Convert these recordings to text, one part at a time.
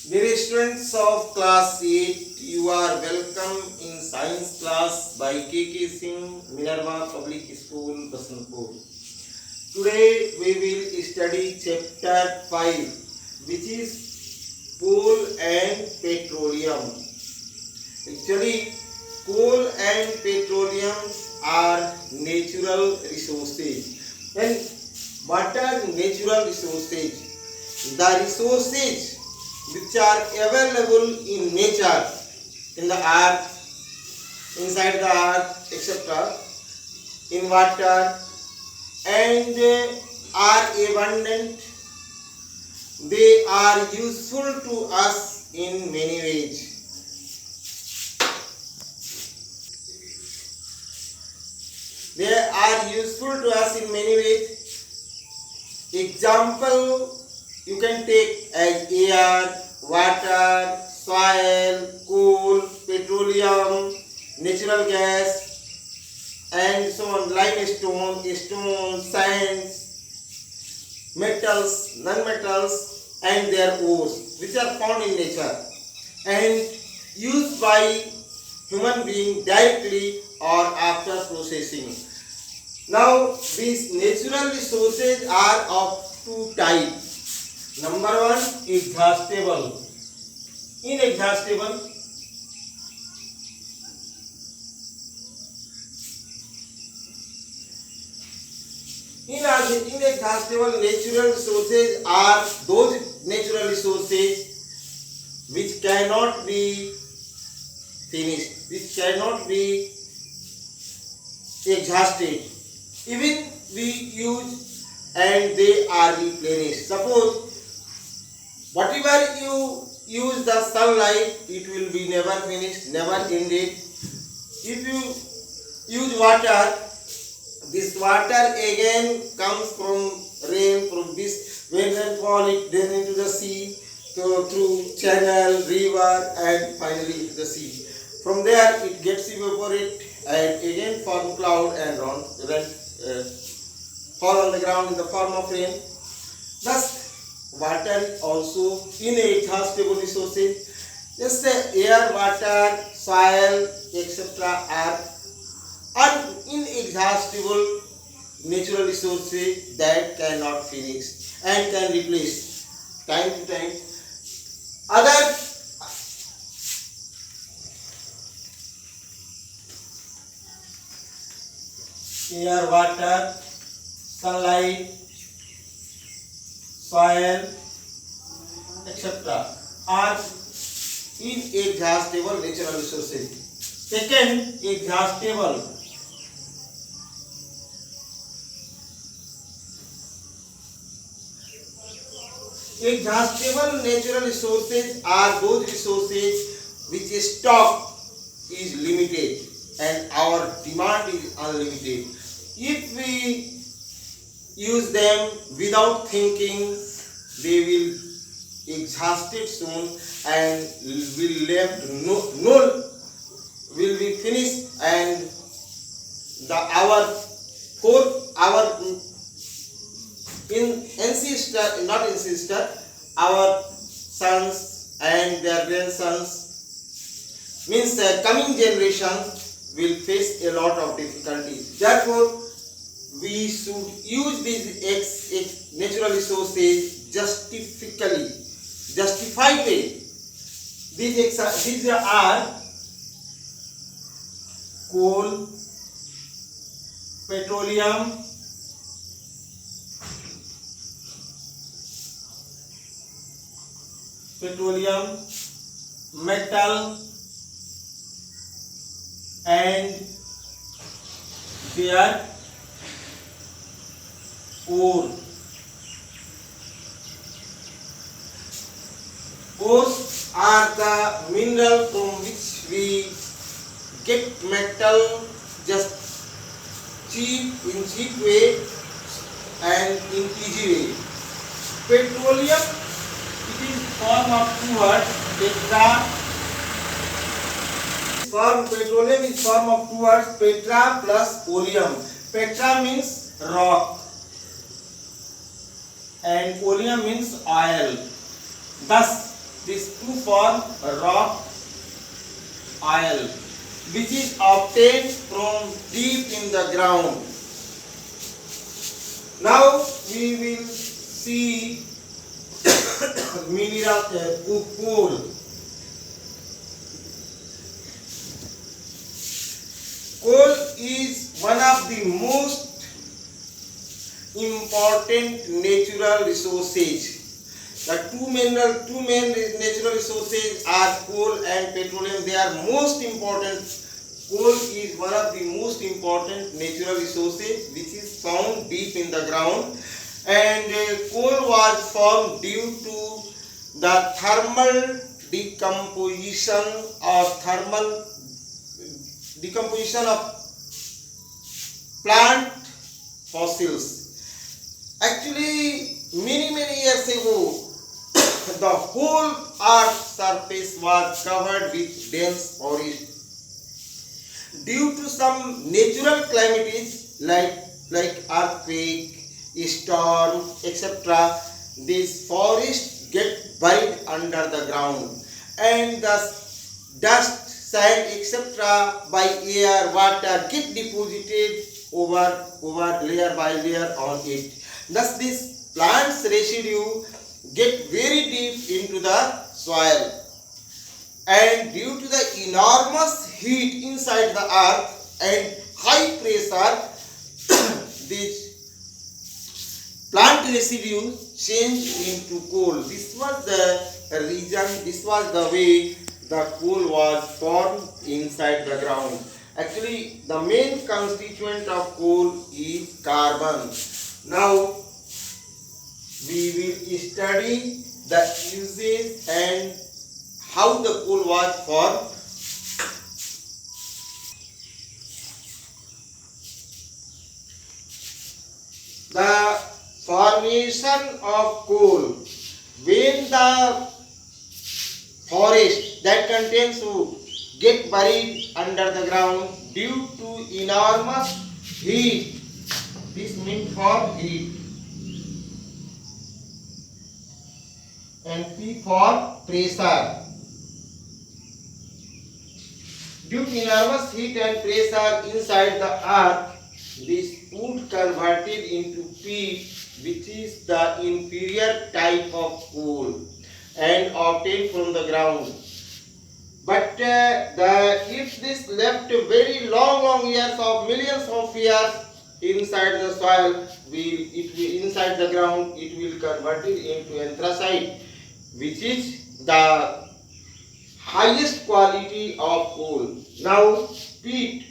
Dear students of class 8, you are welcome in science class by Singh, Minerva Public School, Basantpur. Today we will study chapter 5, which is coal and petroleum. Actually, coal and petroleum are natural resources. And what are natural resources? The resources which are available in nature, in the earth, inside the earth, etc., in water, and are abundant. They are useful to us in many ways. They are useful to us in many ways. Example, you can take as air, water, soil, coal, petroleum, natural gas, and so on, limestone, stone, sands, metals, non-metals, and their ores, which are found in nature and used by human being directly or after processing. Now, these natural resources are of two types. Number one, exhaustible. Inexhaustible. Inexhaustible natural resources are those natural resources which cannot be finished, which cannot be exhausted. Even we use and they are replenished. Suppose whatever you use the sunlight, it will be never finished, never ended. If you use water, this water again comes from rain, from this when rainfall it then into the sea, through channel, river, and finally the sea. From there it gets evaporated and again form cloud and fall on the ground in the form of rain. Thus, water also inexhaustible resources. Just the air, water, soil, etc. are inexhaustible natural resources that cannot finish and can replace time to time. Other air, water, sunlight, soil, etc. are inexhaustible natural resources. Second, exhaustible. Exhaustible natural resources are those resources which stock is limited and our demand is unlimited. If we use them without thinking, they will exhausted soon and will left null, will be finished, and the our not ancestor, our sons and their grandsons, means the coming generation will face a lot of difficulties. Therefore, we should use these natural resources justified way. These are coal, petroleum, metal, and their ore. Ores are the mineral from which we get metal just in cheap way and in easy way. Petroleum, it is form of two words. Petroleum is form of two words, petra plus oleum. Petra means rock and oleum means oil. Thus, This to form rock oil, which is obtained from deep in the ground. Now we will see mineral coal. Coal is one of the most important natural resources. The two main natural resources are coal and petroleum. They are most important. Coal is one of the most important natural resources which is found deep in the ground, and coal was formed due to the thermal decomposition or thermal decomposition of plant fossils. Actually, many years ago, the whole earth's surface was covered with dense forest. Due to some natural calamities like earthquake, storm, etc., these forests get buried under the ground, and the dust, sand, etc., by air, water get deposited over layer by layer on it. Thus, this plant's residue get very deep into the soil, and due to the enormous heat inside the earth and high pressure, these plant residues change into coal. This was the reason, this was the way the coal was formed inside the ground. Actually, the main constituent of coal is carbon. Now, we will study the uses and how the coal was formed. The formation of coal. When the forest that contains wood get buried under the ground due to enormous heat, this means for heat, and P for pressure. Due to enormous heat and pressure inside the earth, this wood converted into peat, which is the inferior type of coal and obtained from the ground. But if this left very long years of millions of years inside the soil, inside the ground, it will convert it into anthracite, which is the highest quality of coal. Now, peat,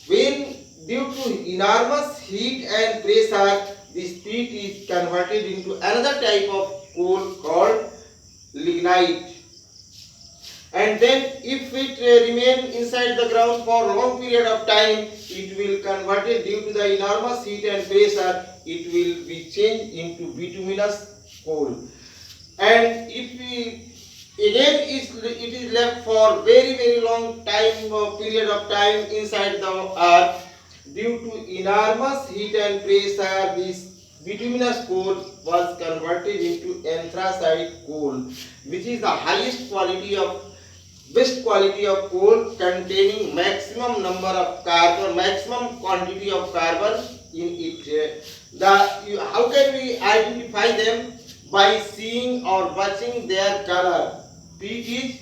when due to enormous heat and pressure, this peat is converted into another type of coal called lignite. And then if it remain inside the ground for a long period of time, it will convert it due to the enormous heat and pressure, it will be changed into bituminous coal. And if it is left for very long period of time inside the earth, due to enormous heat and pressure, this bituminous coal was converted into anthracite coal, which is the best quality of coal, containing maximum number of carbon, maximum quantity of carbon in it. How can we identify them? By seeing or watching their color. Peat is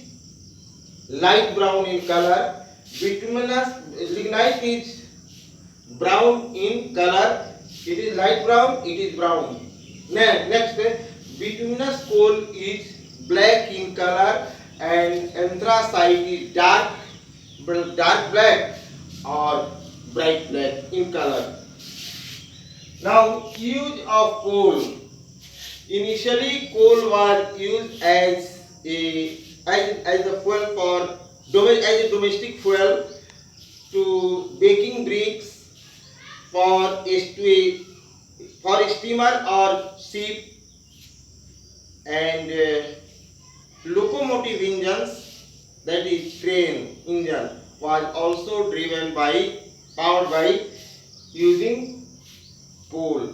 light brown in color. Lignite is brown in color. It is light brown, it is brown. Next, bituminous coal is black in color, and anthracite is dark black or bright black in color. Now, use of coal. Initially, coal was used as a fuel as a domestic fuel to baking bricks for steamer or ship, and locomotive engines, that is train engine, was also powered by using coal.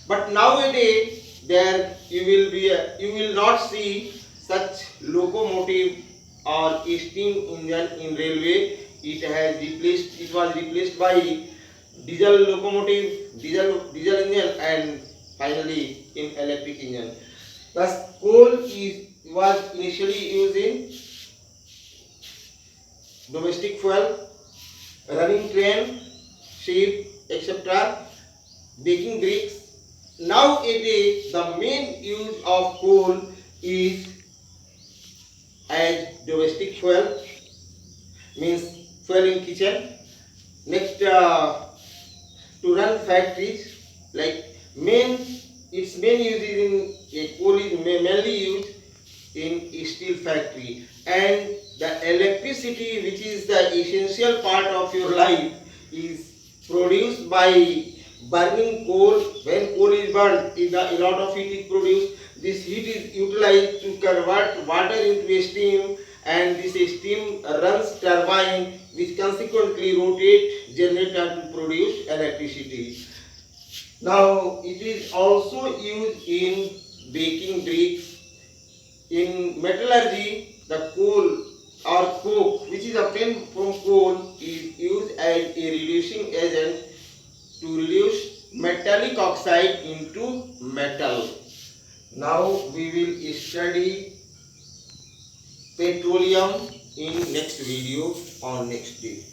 But nowadays there you will not see such locomotive or steam engine in railway. It was replaced by diesel locomotive, diesel engine, and finally in electric engine. Thus, was initially used in domestic fuel, running train, ship, etc., baking bricks. Nowadays, the main use of coal is as domestic fuel, means fuel in kitchen. Next, to run factories, like its main use is in coal is mainly used in steel factory, and the electricity, which is the essential part of your life, is produced by burning coal. When coal is burned, a lot of heat is produced. This heat is utilized to convert water into a steam, and this steam runs turbine, which consequently rotate generator to produce electricity. Now it is also used in baking bricks. In metallurgy, the coal or coke, which is obtained from coal, is used as a reducing agent to reduce metallic oxide into metal. Now we will study petroleum in next video on next day.